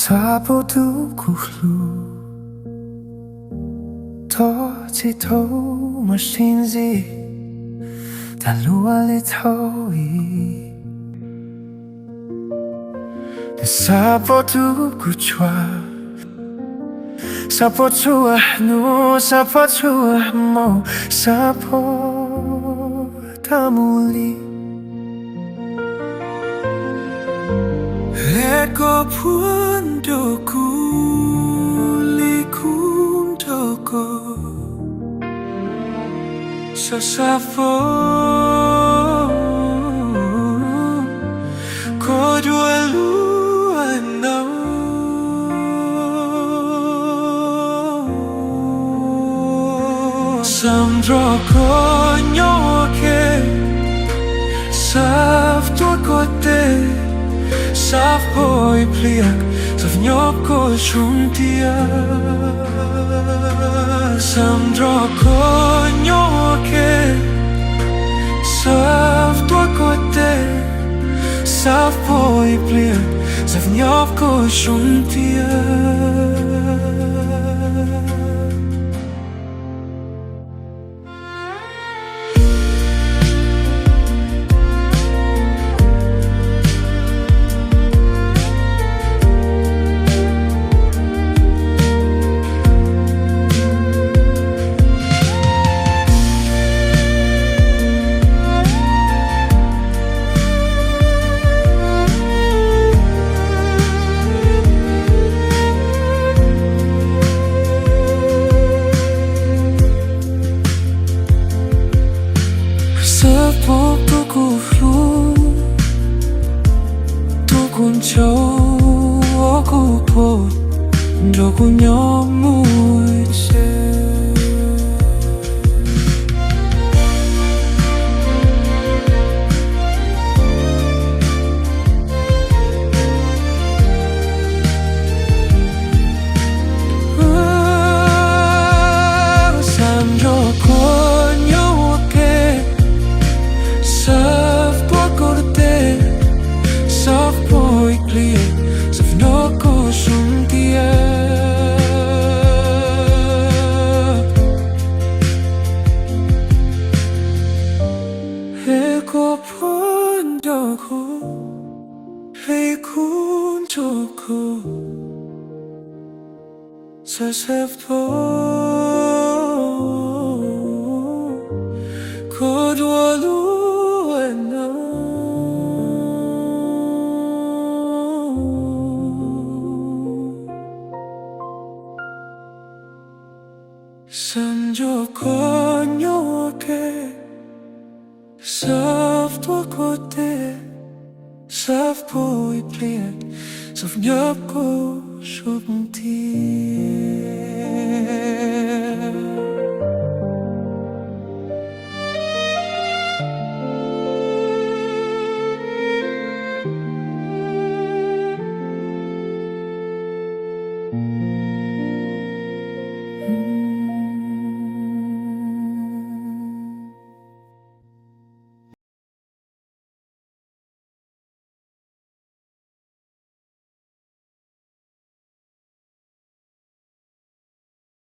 Sabo du kuhlu To ti to mashinzi Talua li toi Sabo du txhua Sabo txhua hnub Sabo txhua mo Sabo tamuli Eko pundoku likum toko Sasafo Kodualu hnov Nrog nyob Xav Xav Xav Xav nyob thiab nrog nyob Xav Xav Xav nyob thiab Nrog nyob Eko pundoku likum toko Sasafo Kodualu hnov Nrog nyob Xav Xav Xav nyob thiab